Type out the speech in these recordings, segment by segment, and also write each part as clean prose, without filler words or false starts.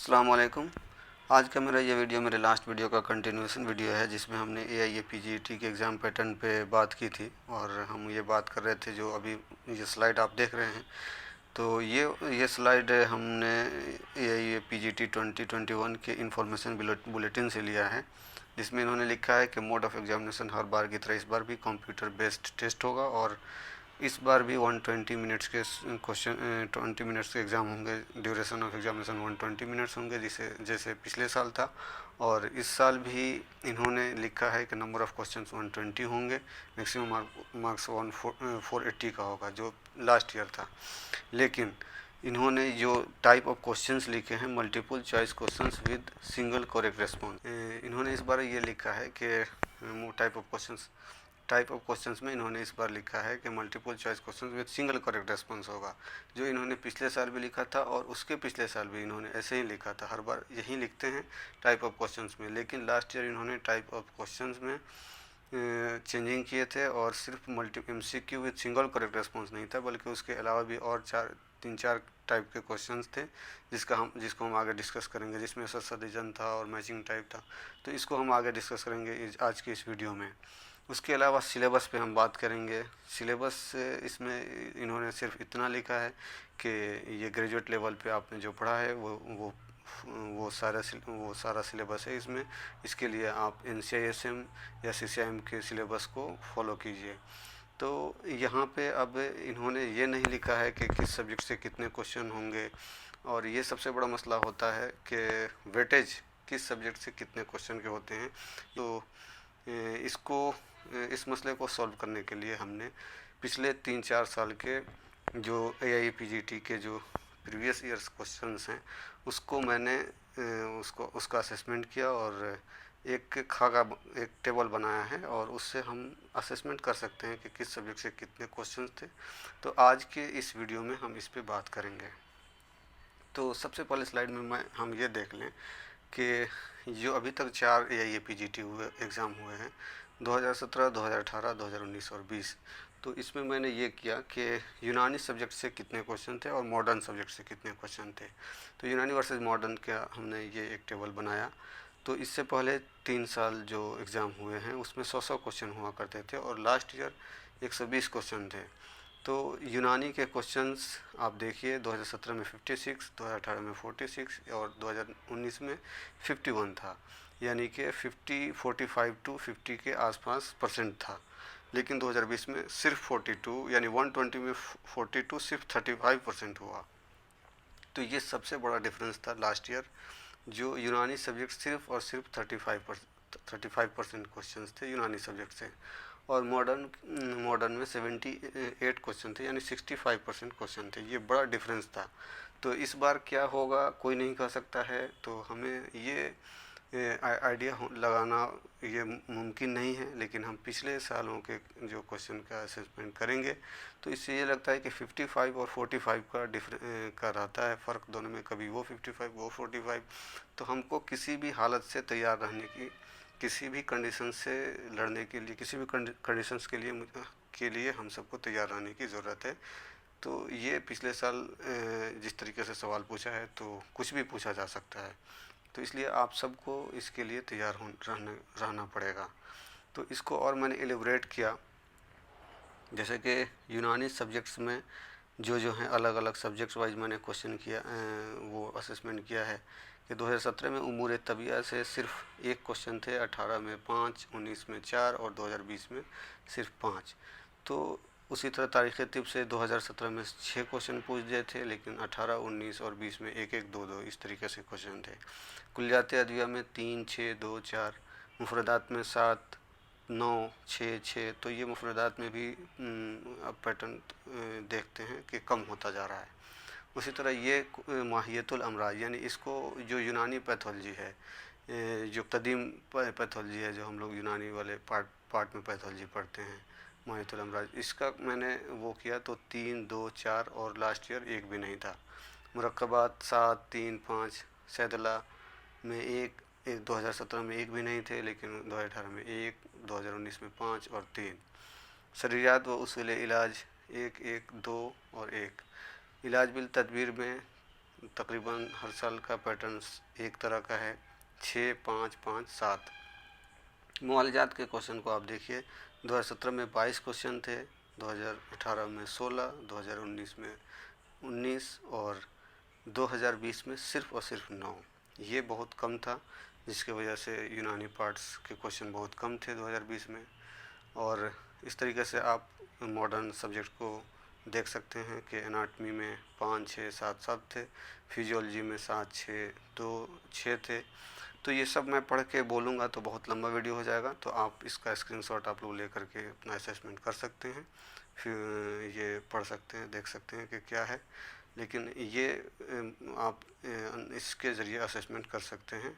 अस्सलाम वालेकुम। आज का मेरा ये वीडियो मेरे लास्ट वीडियो का कंटिन्यूएशन वीडियो है, जिसमें हमने AIA-PGET के एग्ज़ाम पैटर्न पे बात की थी और हम ये बात कर रहे थे। जो अभी ये स्लाइड आप देख रहे हैं, तो ये स्लाइड हमने AIA-PGET 2021 के इंफॉर्मेशन बुलेटिन से लिया है, जिसमें इन्होंने लिखा है कि मोड ऑफ एग्जामिनेशन हर बार की तरह इस बार भी कंप्यूटर बेस्ड टेस्ट होगा और इस बार भी 120 मिनट्स के क्वेश्चन 20 मिनट्स के एग्ज़ाम होंगे। ड्यूरेशन ऑफ एग्जामिनेशन 120 मिनट्स होंगे, जैसे पिछले साल था। और इस साल भी इन्होंने लिखा है कि नंबर ऑफ़ क्वेश्चंस 120 होंगे। मैक्सिमम मार्क्स 480 का होगा, जो लास्ट ईयर था। लेकिन इन्होंने जो टाइप ऑफ क्वेश्चंस लिखे हैं, multiple choice questions with single correct response. इन्होंने इस बार ये लिखा है कि टाइप ऑफ क्वेश्चंस में इन्होंने इस बार लिखा है कि multiple choice questions with single correct response होगा, जो इन्होंने पिछले साल भी लिखा था और उसके पिछले साल भी इन्होंने ऐसे ही लिखा था। हर बार यही लिखते हैं टाइप ऑफ क्वेश्चंस में, लेकिन लास्ट ईयर इन्होंने टाइप ऑफ क्वेश्चंस में चेंजिंग किए थे और सिर्फ MCQ with single correct response नहीं था, बल्कि उसके अलावा भी और 3-4 टाइप के क्वेश्चंस थे, जिसको हम आगे डिस्कस करेंगे, जिसमें सजेशन था और मैचिंग टाइप था। तो इसको हम आगे डिस्कस करेंगे आज के इस वीडियो में। उसके अलावा सिलेबस पे हम बात करेंगे। सिलेबस इसमें इन्होंने सिर्फ इतना लिखा है कि ये ग्रेजुएट लेवल पे आपने जो पढ़ा है वो सारा सिलेबस है इसमें। इसके लिए आप NCISM या CCIM के सिलेबस को फॉलो कीजिए। तो यहाँ पे अब इन्होंने ये नहीं लिखा है कि किस सब्जेक्ट से कितने क्वेश्चन होंगे, और ये सबसे बड़ा मसला होता है कि वेटेज किस सब्जेक्ट से कितने क्वेश्चन के होते हैं। तो इस मसले को सॉल्व करने के लिए हमने पिछले 3-4 साल के जो AIA-PGET के जो प्रीवियस ईयर्स क्वेश्चंस हैं, उसको मैंने उसका असेसमेंट किया और एक टेबल बनाया है, और उससे हम असेसमेंट कर सकते हैं कि किस सब्जेक्ट से कितने क्वेश्चंस थे। तो आज के इस वीडियो में हम इस पे बात करेंगे। तो सबसे पहले स्लाइड में हम ये देख लें कि जो अभी तक 4 AIA-PGET एग्ज़ाम हुए हैं, 2017, 2018, 2019 और 20। तो इसमें मैंने ये किया कि यूनानी सब्जेक्ट से कितने क्वेश्चन थे और मॉडर्न सब्जेक्ट से कितने क्वेश्चन थे। तो यूनानी वर्सेस मॉडर्न का हमने ये एक टेबल बनाया। तो इससे पहले 3 साल जो एग्ज़ाम हुए हैं, उसमें 100 क्वेश्चन हुआ करते थे और लास्ट ईयर 120 क्वेश्चन थे। तो यूनानी के क्वेश्चंस आप देखिए, 2017 में 56, 2018 में 46 और 2019 में 51 था, यानी कि 45 टू 50 के आसपास परसेंट था। लेकिन 2020 में सिर्फ 42, यानी 120 में 42 सिर्फ 35% हुआ। तो ये सबसे बड़ा डिफरेंस था लास्ट ईयर। जो यूनानी सब्जेक्ट सिर्फ और सिर्फ 35% क्वेश्चन थे यूनानी सब्जेक्ट से, और मॉडर्न में 78 क्वेश्चन थे, यानी 65% क्वेश्चन थे। ये बड़ा डिफरेंस था। तो इस बार क्या होगा कोई नहीं कह सकता है, तो हमें ये आइडिया लगाना ये मुमकिन नहीं है। लेकिन हम पिछले सालों के जो क्वेश्चन का असेसमेंट करेंगे, तो इससे ये लगता है कि 55 और 45 का रहता है फ़र्क दोनों में, कभी वो 55 वो 45। तो हमको किसी भी हालत से तैयार रहने की, किसी भी कंडीशन से लड़ने के लिए, किसी भी कंडीशंस के लिए हम सबको तैयार रहने की ज़रूरत है। तो ये पिछले साल जिस तरीके से सवाल पूछा है, तो कुछ भी पूछा जा सकता है। तो इसलिए आप सबको इसके लिए तैयार रहना पड़ेगा। तो इसको और मैंने एलिब्रेट किया, जैसे कि यूनानी सब्जेक्ट्स में जो हैं अलग अलग सब्जेक्ट्स वाइज मैंने क्वेश्चन किया, वो असेसमेंट किया है कि 2017 में उमूर तबिया से सिर्फ एक क्वेश्चन थे, 18 में 5, 19 में 4 और 2020 में सिर्फ 5। तो उसी तरह तारीख़ तिब से 2017 में 6 क्वेश्चन पूछ दिए थे, लेकिन 18, 19 और 20 में 1-1, 2-2 इस तरीके से क्वेश्चन थे। कुलियात अदविया में 3, 6, 2, 4, मुफरदात में 7, 9, 6, तो ये मुफरदात में भी अब पैटर्न देखते हैं कि कम होता जा रहा है। उसी तरह ये माहियतुल अमराज, यानी इसको जो यूनानी पैथोलॉजी है, जो कदीम पैथोलॉजी है, जो हम लोग यूनानी वाले पार्ट में पैथोलॉजी पढ़ते हैं, माहियतुल अमराज, इसका मैंने वो किया तो 3, 2, 4 और लास्ट ईयर 1 भी नहीं था। मुरक्कबात 7, 3, 5, सैदला में 1, 2017 में 1 भी नहीं थे, लेकिन 2018 में 1, 2019 में 5 और 3। शरीयात व उसूल इलाज 1, 1, 2 और 1। इलाज बिल तदबीर में तकरीबन हर साल का पैटर्न एक तरह का है, 6, 5, 5, 7। मुआवजात के क्वेश्चन को आप देखिए, 2017 में 22 क्वेश्चन थे, 2018 में 16, 2019 में 19 और 2020 में सिर्फ और सिर्फ 9। ये बहुत कम था, जिसकी वजह से यूनानी पार्ट्स के क्वेश्चन बहुत कम थे 2020 में। और इस तरीके से आप मॉडर्न सब्जेक्ट को देख सकते हैं कि एनाटमी में 5, 6, 7, 7 थे, फिजियोलॉजी में 7, 6, 2, 6 थे। तो ये सब मैं पढ़ के बोलूँगा तो बहुत लंबा वीडियो हो जाएगा, तो आप इसका स्क्रीनशॉट आप लोग ले करके अपना असेसमेंट कर सकते हैं, फिर ये पढ़ सकते हैं, देख सकते हैं कि क्या है। लेकिन ये आप इसके ज़रिए असेसमेंट कर सकते हैं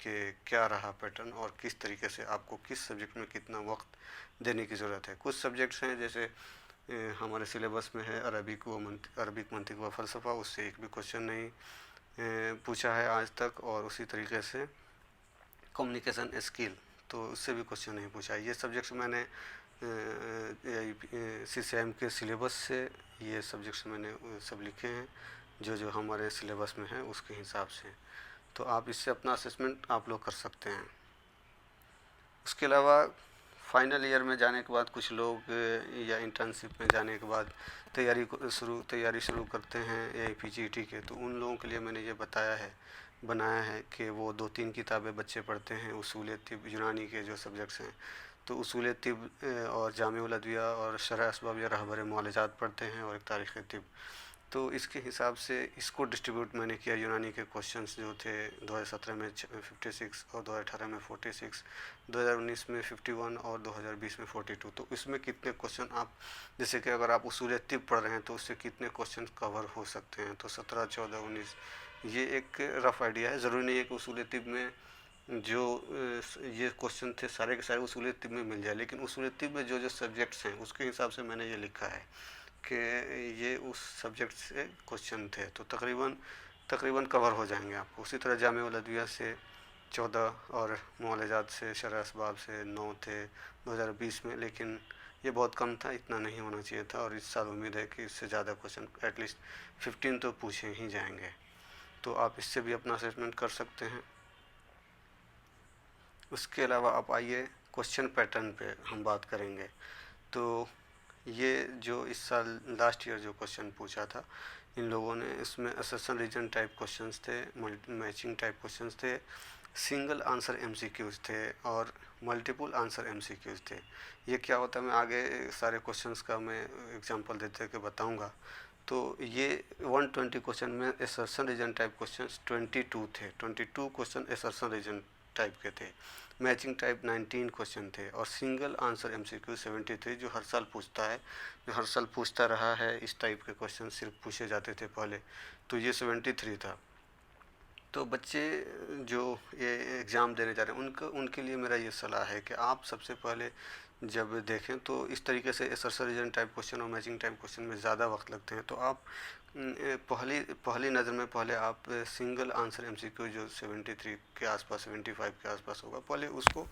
कि क्या रहा पैटर्न और किस तरीके से आपको किस सब्जेक्ट में कितना वक्त देने की ज़रूरत है। कुछ सब्जेक्ट्स हैं जैसे हमारे सिलेबस में है अरबिक मंतिक व फ़लसफ़ा, उससे एक भी क्वेश्चन नहीं पूछा है आज तक, और उसी तरीके से कम्युनिकेशन स्किल, तो उससे भी क्वेश्चन नहीं पूछा है। ये सब्जेक्ट्स मैंने CCIM के सिलेबस से ये सब्जेक्ट्स मैंने सब लिखे हैं, जो जो हमारे सिलेबस में है उसके हिसाब से। तो आप इससे अपना असेसमेंट आप लोग कर सकते हैं। उसके अलावा फाइनल ईयर में जाने के बाद कुछ लोग या इंटर्नशिप में जाने के बाद तैयारी शुरू करते हैं AIPGET के, तो उन लोगों के लिए मैंने ये बनाया है कि वो 2-3 किताबें बच्चे पढ़ते हैं, उसूल तिब यूनानी के जो सब्जेक्ट्स हैं, तो उसूल तिब और जामिउल अदविया और शरह असबाब या रहबर मुआलजात पढ़ते हैं, और एक तारीख़ तिब। तो इसके हिसाब से इसको डिस्ट्रीब्यूट मैंने किया। यूनानी के क्वेश्चंस जो थे 2017 में 56 और 2018 में 46, 2019 में 51 और 2020 में 42। तो इसमें कितने क्वेश्चन आप, जैसे कि अगर आप उसूल तिब पढ़ रहे हैं तो उससे कितने क्वेश्चन कवर हो सकते हैं, तो 17, 14, 19, ये एक रफ़ आइडिया है। ज़रूरी नहीं है कि उसूल तिब में जो ये क्वेश्चन थे सारे के सारे उसूल तिब में मिल जाए, लेकिन उसूल तिब में जो जो सब्जेक्ट्स हैं उसके हिसाब से मैंने ये लिखा है कि ये उस सब्जेक्ट से क्वेश्चन थे, तो तकरीबन कवर हो जाएंगे आपको। उसी तरह जामिउल अदविया से 14 और मुआलजात से शरह असबाब से 9 थे 2020 में, लेकिन ये बहुत कम था, इतना नहीं होना चाहिए था, और इस साल उम्मीद है कि इससे ज़्यादा क्वेश्चन एटलीस्ट 15 तो पूछे ही जाएंगे। तो आप इससे भी अपना असेसमेंट कर सकते हैं। उसके अलावा आप आइए क्वेश्चन पैटर्न पे हम बात करेंगे। तो ये जो इस साल लास्ट ईयर जो क्वेश्चन पूछा था, इन लोगों ने इसमें असर्शन रीजन टाइप क्वेश्चंस थे, मैचिंग टाइप क्वेश्चंस थे, सिंगल आंसर MCQs थे, और मल्टीपल आंसर MCQs थे। ये क्या होता है, मैं आगे सारे क्वेश्चंस का मैं एग्जांपल देते के बताऊंगा। तो ये 120 क्वेश्चन में असर्शन रीजन टाइप क्वेश्चंस 22 थे, 22 क्वेश्चन असर्शन रीजन टाइप के थे, मैचिंग टाइप 19 क्वेश्चन थे, और सिंगल आंसर MCQ 73, जो हर साल पूछता है, जो हर साल पूछता रहा है। इस टाइप के क्वेश्चन सिर्फ पूछे जाते थे पहले, तो ये 73 था। तो बच्चे जो ये एग्ज़ाम देने जा रहे हैं उनके लिए मेरा ये सलाह है कि आप सबसे पहले जब देखें तो इस तरीके से असर्शन रीजन टाइप क्वेश्चन और मैचिंग टाइप क्वेश्चन में ज़्यादा वक्त लगते हैं, तो आप पहली नज़र में पहले आप सिंगल आंसर MCQ जो 73 के आसपास 75 के आसपास होगा, पहले उसको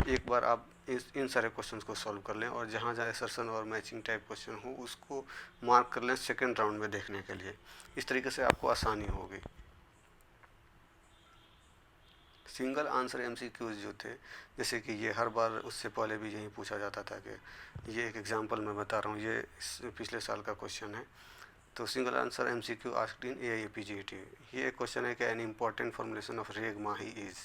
एक बार आप इन सारे क्वेश्चंस को सॉल्व कर लें, और जहाँ जहाँ असर्शन और मैचिंग टाइप क्वेश्चन हो उसको मार्क कर लें सेकेंड राउंड में देखने के लिए। इस तरीके से आपको आसानी होगी। सिंगल आंसर MCQs जो थे, जैसे कि ये हर बार उससे पहले भी यही पूछा जाता था, कि ये एक एग्जांपल मैं बता रहा हूँ, ये पिछले साल का क्वेश्चन है। तो single answer MCQ asked in AIPGET, ये एक क्वेश्चन है कि एन इम्पॉर्टेंट फॉर्मुलेशन ऑफ रेग माही इज़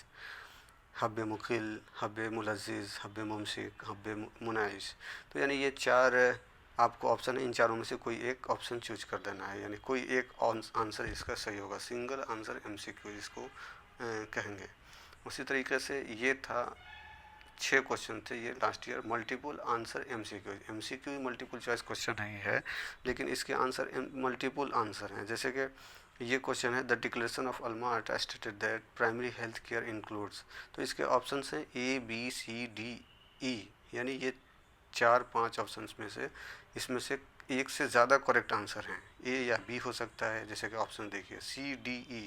हब्बे मुकिल, हब्बे मुलज़िज़, हब्बे मुमसिक, हब्बे मुनाइश। तो यानी ये 4 आपको ऑप्शन है, इन चारों में से कोई एक ऑप्शन चूज कर देना है, यानी कोई एक आंसर इसका सही होगा। सिंगल आंसर MCQ जिसको कहेंगे। उसी तरीके से ये था 6 क्वेश्चन थे ये last year, multiple answer MCQ multiple choice question नहीं है, लेकिन इसके आंसर मल्टीपल आंसर हैं। जैसे कि ये क्वेश्चन है, the declaration of Alma-Ata stated that primary health care includes, तो इसके ऑप्शन हैं ABCDE, यानी ये 4-5 ऑप्शंस में से इसमें से एक से ज़्यादा करेक्ट आंसर हैं, A या B हो सकता है। जैसे कि ऑप्शन देखिए CDE,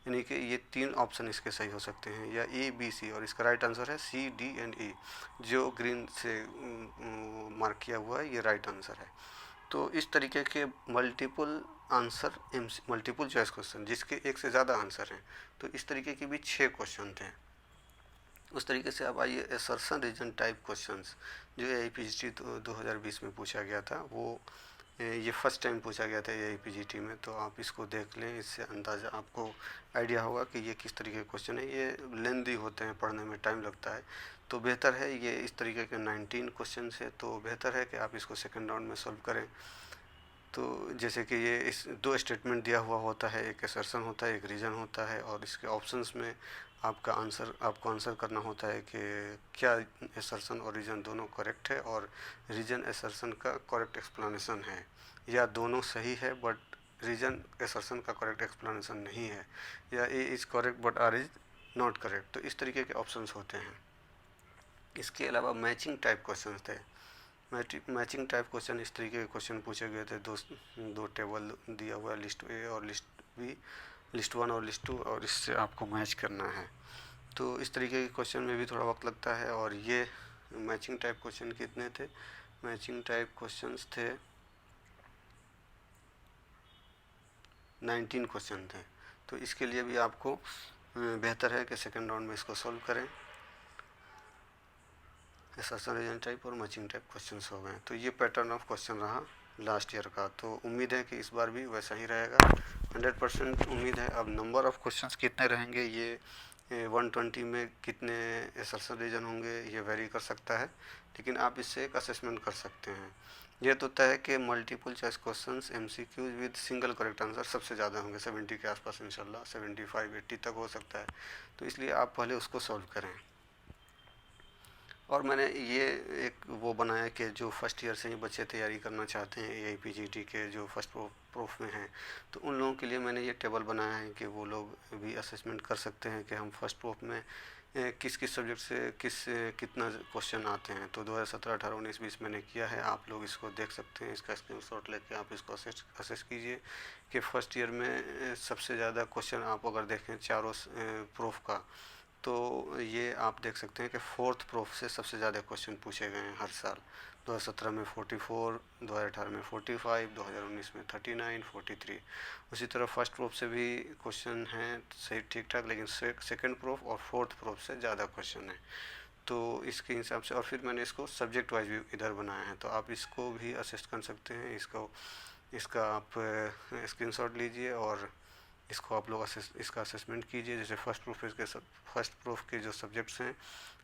यानी कि ये 3 ऑप्शन इसके सही हो सकते हैं, या ABC, और इसका राइट आंसर है CD एंड E, जो ग्रीन से मार्क किया हुआ है ये राइट आंसर है। तो इस तरीके के multiple answer multiple choice question जिसके एक से ज़्यादा आंसर हैं, तो इस तरीके के भी 6 क्वेश्चन थे। उस तरीके से अब आइए असर्शन रीजन टाइप क्वेश्चंस जो AIPGT 2020 में पूछा गया था, वो ये फर्स्ट टाइम पूछा गया था AIPGT में, तो आप इसको देख लें, इससे अंदाज़ा आपको आइडिया होगा कि ये किस तरीके के क्वेश्चन है। ये लेंदी होते हैं, पढ़ने में टाइम लगता है, तो बेहतर है ये इस तरीके के 19 क्वेश्चन है, तो बेहतर है कि आप इसको सेकेंड राउंड में सॉल्व करें। तो जैसे कि ये इस 2 स्टेटमेंट दिया हुआ होता है, एक असर्शन होता है, एक रीजन होता है, और इसके ऑप्शंस में आपको आंसर करना होता है कि क्या असर्शन और रीजन दोनों करेक्ट है और रीजन असर्शन का करेक्ट एक्सप्लेनेशन है, या दोनों सही है बट रीजन असर्शन का करेक्ट एक्सप्लेनेशन नहीं है, या A is correct but R is not correct. तो इस तरीके के ऑप्शंस होते हैं। इसके अलावा मैचिंग टाइप क्वेश्चन थे। मैचिंग टाइप क्वेश्चन इस तरीके के क्वेश्चन पूछे गए थे, दो टेबल दिया हुआ है, लिस्ट ए और लिस्ट बी, लिस्ट 1 और लिस्ट 2, और इससे आपको मैच करना है। तो इस तरीके के क्वेश्चन में भी थोड़ा वक्त लगता है। और ये मैचिंग टाइप क्वेश्चन कितने थे? मैचिंग टाइप क्वेश्चंस थे 19 क्वेश्चन थे। तो इसके लिए भी आपको बेहतर है कि सेकेंड राउंड में इसको सॉल्व करें। असर्शन रीजन टाइप और मैचिंग टाइप क्वेश्चंस हो गए। तो ये पैटर्न ऑफ क्वेश्चन रहा लास्ट ईयर का। तो उम्मीद है कि इस बार भी वैसा ही रहेगा, 100% उम्मीद है। अब नंबर ऑफ़ क्वेश्चंस कितने रहेंगे, ये 120 में कितने असर्शन रीजन होंगे ये वेरी कर सकता है, लेकिन आप इससे एक असेसमेंट कर सकते हैं। ये तो तय है कि multiple choice questions MCQs with single correct answer सबसे ज़्यादा होंगे, 70 के आसपास, इंशाल्लाह 75-80 तक हो सकता है। तो इसलिए आप पहले उसको सॉल्व करें। और मैंने ये एक वो बनाया कि जो फर्स्ट ईयर से ही बच्चे तैयारी करना चाहते हैं AIPGT के, जो फर्स्ट प्रूफ में हैं, तो उन लोगों के लिए मैंने ये टेबल बनाया है कि वो लोग भी असेसमेंट कर सकते हैं कि हम फर्स्ट प्रूफ में किस किस सब्जेक्ट से कितना क्वेश्चन आते हैं। तो 2017, 18, 19, 20 मैंने किया है, आप लोग इसको देख सकते हैं। इसका स्क्रीनशॉट लेके आप इसको असेस कीजिए कि फर्स्ट ईयर में सबसे ज़्यादा क्वेश्चन आप अगर देखें चारों प्रूफ का, तो ये आप देख सकते हैं कि फोर्थ प्रूफ से सबसे ज़्यादा क्वेश्चन पूछे गए हैं हर साल। 2017 में 44, 2018 में 45, 2019 में 39, 43। उसी तरह फर्स्ट प्रूफ से भी क्वेश्चन हैं सही ठीक ठाक, लेकिन सेकंड प्रूफ और फोर्थ प्रूफ से ज़्यादा क्वेश्चन है। तो इसके हिसाब से, और फिर मैंने इसको सब्जेक्ट वाइज भी इधर बनाया है, तो आप इसको भी असिस्ट कर सकते हैं। इसका आप स्क्रीनशॉट लीजिए और इसको आप लोग इसका असेसमेंट कीजिए। जैसे फर्स्ट प्रूफ के जो सब्जेक्ट्स हैं,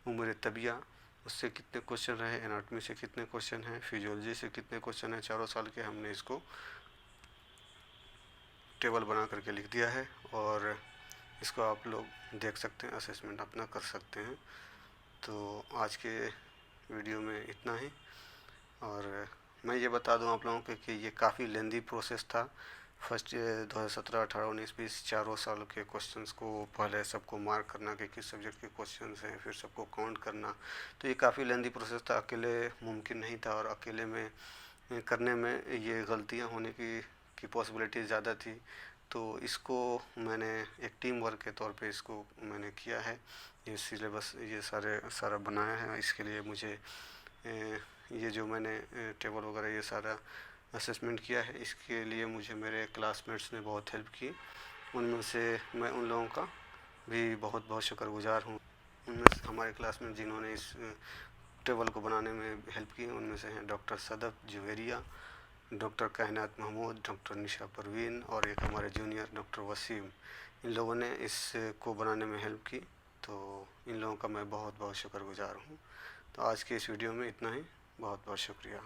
उम्र तबिया, उससे कितने क्वेश्चन रहे, एनाटॉमी से कितने क्वेश्चन हैं, फिजियोलॉजी से कितने क्वेश्चन हैं, चारों साल के हमने इसको टेबल बना करके लिख दिया है, और इसको आप लोग देख सकते हैं, असेसमेंट अपना कर सकते हैं। तो आज के वीडियो में इतना ही। और मैं ये बता दूं आप लोगों को कि ये काफ़ी लेंदी प्रोसेस था। फर्स्ट 2017, 18, 19, 20 चारों साल के क्वेश्चंस को पहले सबको मार्क करना कि किस सब्जेक्ट के क्वेश्चंस हैं, फिर सबको काउंट करना। तो ये काफ़ी लेंदी प्रोसेस था, अकेले मुमकिन नहीं था, और अकेले में करने में ये गलतियां होने की पॉसिबिलिटी ज़्यादा थी। तो इसको मैंने एक टीम वर्क के तौर पे इसको मैंने किया है। ये सिलेबस ये सारा बनाया है। इसके लिए मुझे ये जो मैंने टेबल वगैरह ये सारा असेसमेंट किया है, इसके लिए मुझे मेरे क्लासमेट्स ने बहुत हेल्प की। उनमें से मैं उन लोगों का भी बहुत बहुत शुक्रगुजार हूँ। उनमें से हमारे क्लास में जिन्होंने इस टेबल को बनाने में हेल्प की, उनमें से हैं डॉक्टर सदफ जुवेरिया, डॉक्टर कायनात महमूद, डॉक्टर निशा परवीन, और एक हमारे जूनियर डॉक्टर वसीम। इन लोगों ने इसको बनाने में हेल्प की, तो इन लोगों का मैं बहुत बहुत शुक्रगुजार हूँ। तो आज के इस वीडियो में इतना ही। बहुत बहुत शुक्रिया।